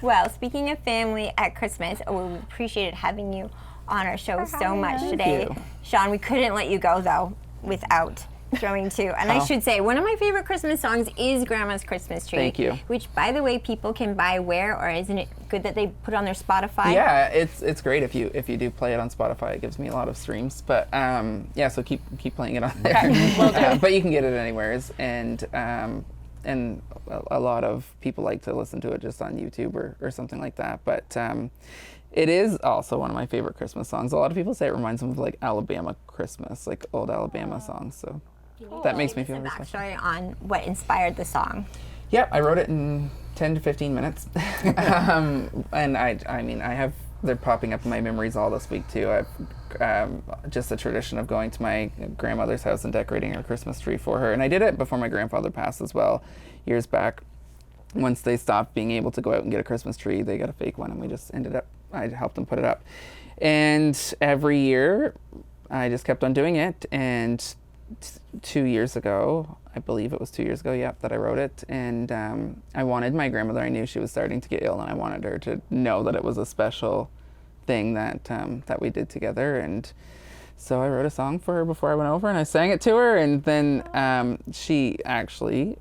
C: Well, speaking of family at Christmas, we appreciated having you on our show so much
E: having us.
C: today.
F: Thank you.
C: Shawn, we couldn't let you go, though, without throwing two. And I should say, one of my favorite Christmas songs is Grandma's Christmas Tree.
F: Thank you.
C: Which, by the way, people can buy where, or isn't it good that they put it on their Spotify?
F: Yeah, it's great if you do play it on Spotify. It gives me a lot of streams. But so keep playing it on there. But you can get it anywheres, and a lot of people like to listen to it just on YouTube or something like that. But it is also one of my favorite Christmas songs. A lot of people say it reminds them of like Alabama Christmas, like old Alabama songs. So that makes me feel
C: Some
F: really special.
C: backstory on what inspired the song.
F: Yep, I wrote it in 10 to 15 minutes. And I have, they're popping up in my memories all this week too. I've just a tradition of going to my grandmother's house and decorating her Christmas tree for her. And I did it before my grandfather passed as well, years back. Once they stopped being able to go out and get a Christmas tree, they got a fake one, and we just I helped them put it up. And every year, I just kept on doing it. And 2 years ago, I believe it was 2 years ago, that I wrote it. And I wanted my grandmother, I knew she was starting to get ill, and I wanted her to know that it was a special thing that we did together. And so I wrote a song for her before I went over, and I sang it to her. And then she actually,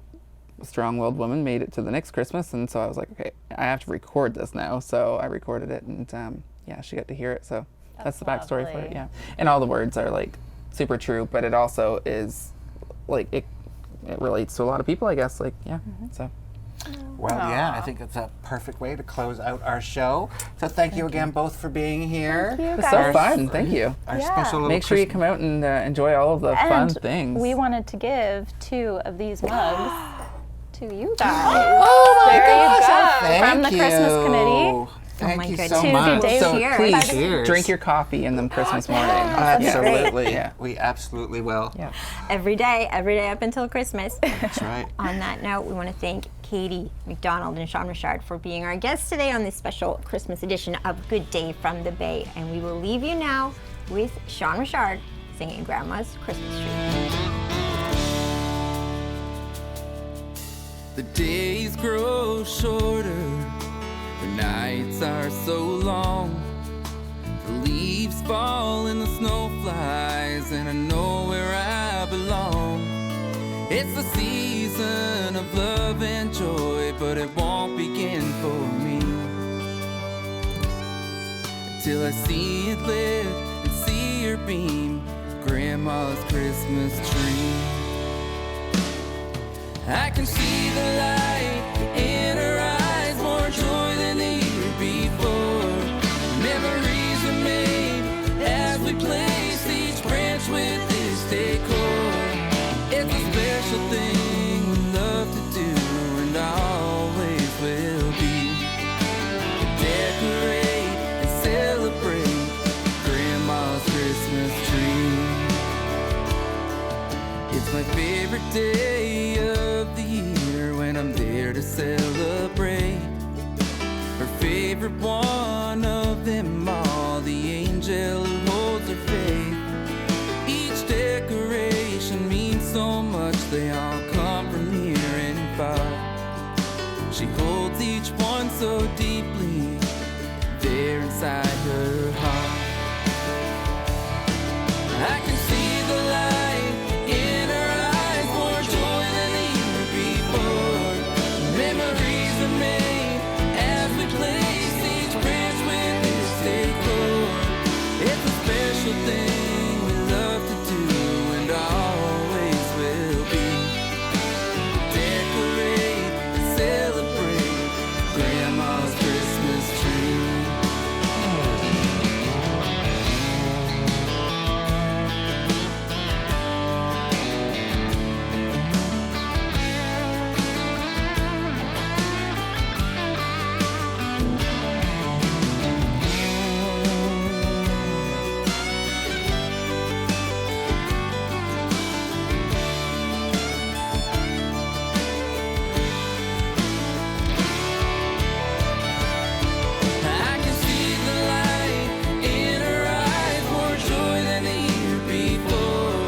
F: a strong-willed woman, made it to the next Christmas. And so I was like, okay, I have to record this now. So I recorded it, and she got to hear it. So that's the backstory for it.
E: lovely.
F: Yeah, and all the words are like super true, but it also is like it relates to a lot of people, I guess. So
D: Well, yeah, I think it's a perfect way to close out our show. So thank you again both for being here.
E: Thank you,
F: it's
E: guys.
F: so fun. Thank you.
D: Our special little
F: Make sure you
D: Christmas-
F: come out and enjoy all of the fun things.
E: We wanted to give 2 of these mugs to you guys.
D: Oh my
E: There you
D: gosh,
E: go.
D: thank
E: From the Christmas
D: you.
E: committee.
D: Thank
C: my
D: you
C: goodness.
D: so
C: Two
D: much.
C: good days
F: So
C: here.
F: please
D: Cheers.
F: drink your coffee in the Christmas morning.
D: Absolutely.
F: Yeah.
D: We absolutely will.
F: Yeah.
C: Every day up until Christmas.
D: That's right.
C: On that note, we want to thank Katy MacDonald and Shawn Richard for being our guests today on this special Christmas edition of Good Day from the Bay. And we will leave you now with Shawn Richard singing Grandma's Christmas Tree.
H: The days grow shorter, the nights are so long. The leaves fall and the snow flies, and I know where I belong. It's the season of love and joy, but it won't begin for me till I see it lit and see her beam, Grandma's Christmas tree. I can see the light in her eyes, more joy than the year before. Memories are made as we place each branch with this decor. It's a special thing we love to do and always will be. Decorate and celebrate Grandma's Christmas tree. It's my favorite day of the year when I'm there to celebrate. Her favorite one of them all, the angel who holds her faith. Each decoration means so much, they all come from near and far. She holds each one so deeply there inside her heart. I can see the light in her eyes, more joy than the year before. Memories are made as we place each branch with this decor. It's a special thing we love to do and always will be. Decorate and celebrate Grandma's Christmas tree. I can see the light in her eyes, more joy than the year before.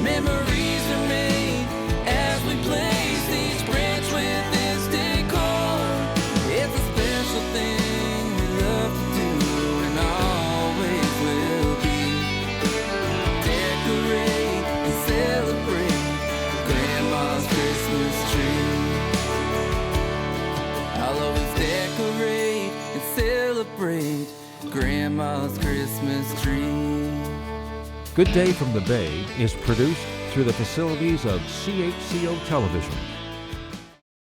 H: Memories are made as we place each branch with this decor. It's a special thing we love to do and always will be. Decorate and celebrate Grandma's Christmas tree. I'll always decorate and celebrate Grandma's Christmas tree.
B: Good Day from the Bay is produced through the facilities of CHCO Television